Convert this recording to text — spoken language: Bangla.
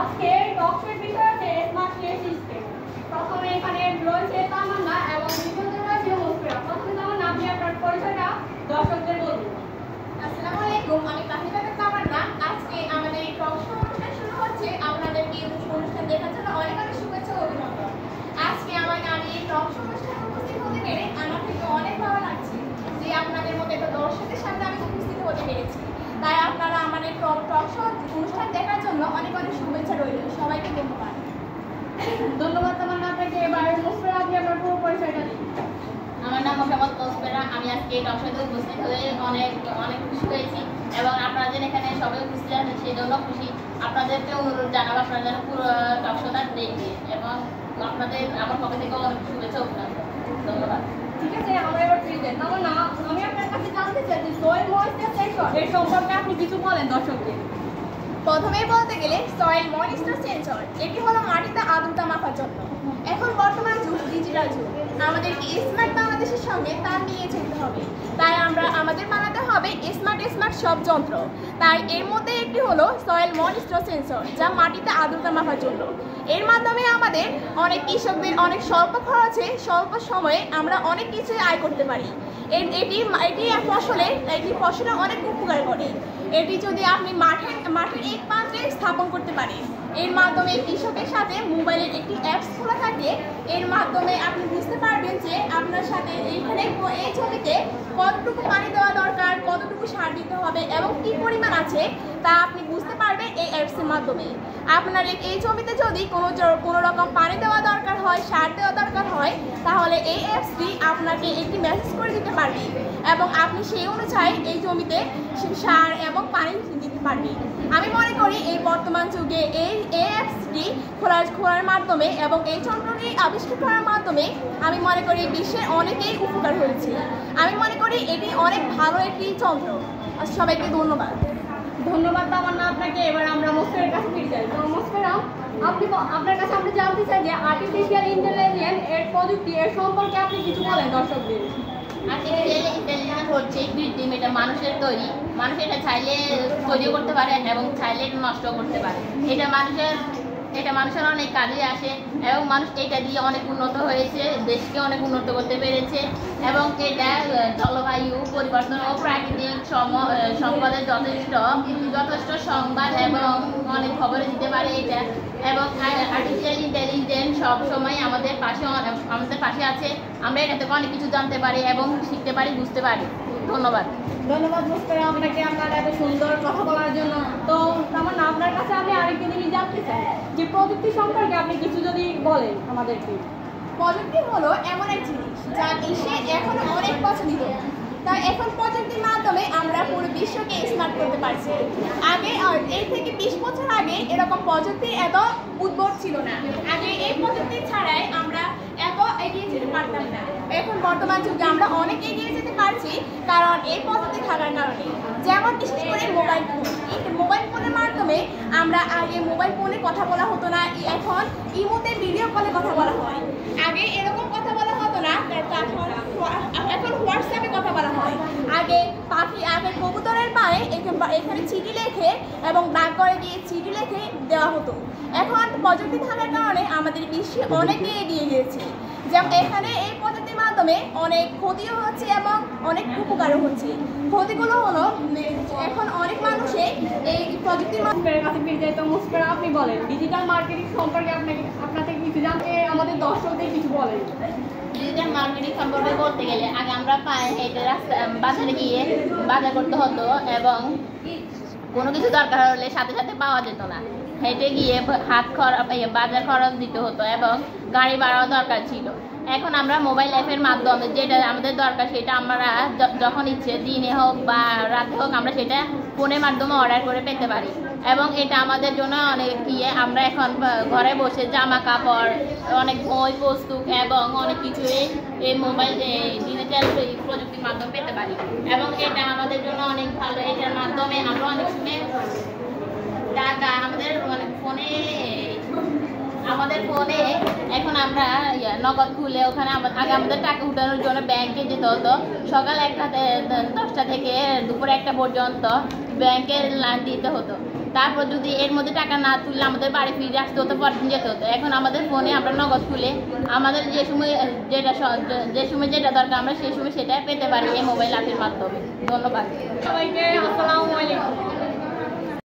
আজকে টকশোর বিষয় হচ্ছে স্মার্ট ক্লে সিস্টেম। প্রথমে এখানে রয়েছে তামান্না এবং দ্বিতীয়তে রয়েছে মুসফিরা। প্রথমে তামান্না, আপনি আপনার পরিচয়টা দর্শকদের বলুন। আসসালামু আলাইকুম, আমি তাহিদা তামান্না। আজকে আমাদের এই টকশো অনুষ্ঠান শুরু হচ্ছে। আপনাদেরকে এই অনুষ্ঠান দেখার জন্য অনেক অনেক শুভেচ্ছা ও অভিনন্দন। আজকে আমি এই টকশো অনুষ্ঠানে উপস্থিত হতে পেরে আমার থেকে অনেক ভালো লাগছে যে আপনাদের মধ্যে একটা দর্শকের সামনে আমি উপস্থিত হতে পেরেছি। তাই আপনারা আমাদের টকশো অনুষ্ঠান দেখার জন্য অনেক অনেক শুভেচ্ছা রইল। সবাইকে ধন্যবাদ। ধন্যবাদ তামান্না আপনাকে। এবার মুসফিরা, আপনি আপনার পুরো পরিচয়টা দিন। আমার নাম মোহাম্মদ মুসফিরা। আমি আজকে টকশোতে উপস্থিত হয়ে অনেক অনেক খুশি হয়েছি এবং আপনাদের এখানে সবাই উপস্থিত আছেন সেই জন্য খুশি। আপনাদেরকে অনুরোধ জানাবো আপনারা যেন পুরো টকশোটা দেখবে এবং আপনাদের আমার পক্ষ থেকে অনেক শুভেচ্ছা অভিনন্দন। ধন্যবাদ। ঠিক আছে, আমরা এবার ফিরে যাই। তামান্না, আমি আপনার কাছে জানতে চাই যে সয়েল ময়েশ্চার সেন্সর এর সম্পর্কে আপনি কিছু বলেন দর্শকদের। প্রথমেই বলতে গেলে সয়েল ময়েশ্চার সেন্সর এটি হলো মাটিতে আর্দ্রতা মাপার জন্য। এখন বর্তমান যুগ ডিজিটাল যুগ, আমাদেরকে স্মার্ট বাংলাদেশের সঙ্গে তাল মিলিয়ে চলতে হবে। তাই আমাদের বানাতে হবে স্মার্ট সব যন্ত্র। তাই এর মধ্যে একটি হলো সয়েল ময়েশ্চার সেন্সর, যা মাটিতে আর্দ্রতা মাপার জন্য। এর মাধ্যমে আমাদের অনেক কৃষকদের অনেক স্বল্প খরচে স্বল্প সময়ে আমরা অনেক কিছুই আয় করতে পারি। এটি ফসলে অনেক উপকার করে। এটি যদি আপনি মাঠের এক প্রান্তে স্থাপন করতে পারেন, এর মাধ্যমে কৃষকের সাথে মোবাইলের একটি অ্যাপস খোলা থাকে। এর মাধ্যমে আপনি বুঝতে পারবেন যে আপনার সাথে এইখানে এই জমিতে কতটুকু পানি দেওয়া দরকার, কতটুকু সার দিতে হবে এবং কি পরিমাণ আছে তা আপনি বুঝতে পারবেন এই অ্যাপসের মাধ্যমে। আপনার এই জমিতে যদি কোনো রকম পানি দেওয়া দরকার হয়, সার দেওয়া দরকার হয়, তাহলে এই অ্যাপসটি আপনাকে একটি মেসেজ করে দিতে পারবে এবং আপনি সেই অনুযায়ী এই জমিতে সার এবং পানি দিতে পারবেন। আমি মনে করি এই বর্তমান যুগে এই অ্যাপসটি খোলার মাধ্যমে এবং এই যন্ত্রটি আবিষ্কার করার মাধ্যমে আমি মনে করি বিশ্বের অনেকেই উপকার হয়েছে। আমি মনে করি এটি অনেক ভালো একটি যন্ত্র। সবাইকে ধন্যবাদ। ধন্যবাদ তামান্না আপনাকে। এবার আমরা মুসফিরার কাছে ফিরে যাই। তো মুসফিরা, আপনার কাছে আমরা জানতে চাই যে আর্টিফিশিয়াল ইন্টেলিজেন্স এর প্রযুক্তি এর সম্পর্কে আপনি কিছু বলেন দর্শকদের। আর্টিফিশিয়াল ইন্টেলিজেন্স হচ্ছে কৃত্রিম, এটা মানুষের তৈরি। মানুষ এটা চাইলে তৈরিও করতে পারে এবং চাইলে নষ্ট করতে পারে। এটা মানুষের অনেক কাজে আসে এবং মানুষ এটা দিয়ে অনেক উন্নত হয়েছে, দেশকে অনেক উন্নত করতে পেরেছে এবং এটা জলবায়ু পরিবর্তন ও প্রাকৃতিক সম্পদের যথেষ্ট সংবাদ এবং অনেক খবরে দিতে পারে এটা। এবং আর্টিফিশিয়াল ইন্টেলিজেন্স সবসময় আমাদের পাশে আছে। আমরা এটা থেকে অনেক কিছু জানতে পারি এবং শিখতে পারি, বুঝতে পারি। ধন্যবাদ। ধন্যবাদ মুসফিরা আপনাকে আপনার এত সুন্দর কথা বলার জন্য। তো তামান্না, আপনার কাছে আমি আরেকটি জিনিস জানতে চাই যে প্রযুক্তি সম্পর্কে আপনি কিছু যদি বলেন আমাদেরকে। প্রযুক্তি হলো এমন এক জিনিস যা বিশ্বে এখনো অনেক প্রচলিত। তাই এখন প্রযুক্তির মাধ্যমে আমরা পুরো বিশ্বকে স্মার্ট করতে পারছি। এই থেকে 20 বছর আগে এরকম প্রযুক্তির এত উদ্ভব ছিল না। আগে এই প্রযুক্তি ছাড়াই আমরা এত এগিয়ে যেতে পারতাম না। এখন বর্তমান যুগে আমরা অনেক এগিয়ে যেতে পারছি কারণ এই প্রযুক্তি থাকার কারণে। যেমন বিশেষ করে মোবাইল ফোন। এই মোবাইল ফোনের মাধ্যমে আমরা আগে মোবাইল ফোনে কথা বলা হতো না, এখন ইমোতে ভিডিও কলে কথা বলা হয়। আগে এরকম কথা বলা হতো না, এখন হোয়াটসঅ্যাপে কথা বলা হয়। আগে কবুতরের পায়ে এখানে চিঠি লেখে এবং ডাকঘরে গিয়ে চিঠি লিখে দেওয়া হতো। এখন প্রযুক্তি থাকার কারণে আমাদের বিশ্বে অনেক এগিয়ে গিয়েছে। যেমন এখানে এই প্রযুক্তির মাধ্যমে অনেক ক্ষতিও হচ্ছে এবং অনেক উপকারও হচ্ছে। ক্ষতিগুলো হলো এখন অনেক মানুষে এই প্রযুক্তির মুসফিরার কাছে ফিরে যাই। তো মুসফিরা, আপনি বলেন ডিজিটাল মার্কেটিং সম্পর্কে আপনার থেকে কিছু জানতে আমাদের দর্শকদের কিছু বলেন। ডিজিটাল মার্কেটিং সম্পর্কে বলতে গেলে আগে আমরা বাজারে গিয়ে বাজার করতে হতো এবং কোনো কিছু দরকার হলে সাথে সাথে পাওয়া যেত না। হেঁটে গিয়ে বাজার খরচ দিতে হতো এবং গাড়ি ভাড়াও দরকার ছিল। এখন আমরা মোবাইল অ্যাপের মাধ্যমে যেটা আমাদের দরকার সেটা আমরা যখন ইচ্ছে, দিনে হোক বা রাতে হোক, আমরা সেটা ফোনের মাধ্যমে অর্ডার করে পেতে পারি এবং এটা আমাদের জন্য অনেক আমরা এখন ঘরে বসে জামা কাপড়, অনেক বই পুস্তক এবং অনেক কিছু এই মোবাইল ডিজিটাল প্রযুক্তির মাধ্যমে পেতে পারি এবং এটা আমাদের জন্য অনেক ভালো। এটার মাধ্যমে আমরা অনেক সময় টাকা আমাদের ফোনে এখন আমরা নগদ খুলে ওখানে আগে আমাদের টাকা উঠানোর জন্য ব্যাংকে যেতে হতো। সকাল 10টা থেকে দুপুর 1টা পর্যন্ত ব্যাংকের লাইন দিতে হতো। তারপর যদি এর মধ্যে টাকা না তুললে আমাদের বাড়ি ফিরে আসতে হতো, পরের দিন যেতে হতো। এখন আমাদের ফোনে আমরা নগদ তুলে আমাদের যে সময় যেটা দরকার আমরা সেই সময় সেটা পেতে পারি এই মোবাইল অ্যাপের মাধ্যমে। ধন্যবাদ সবাইকে। আসসালামু আলাইকুম।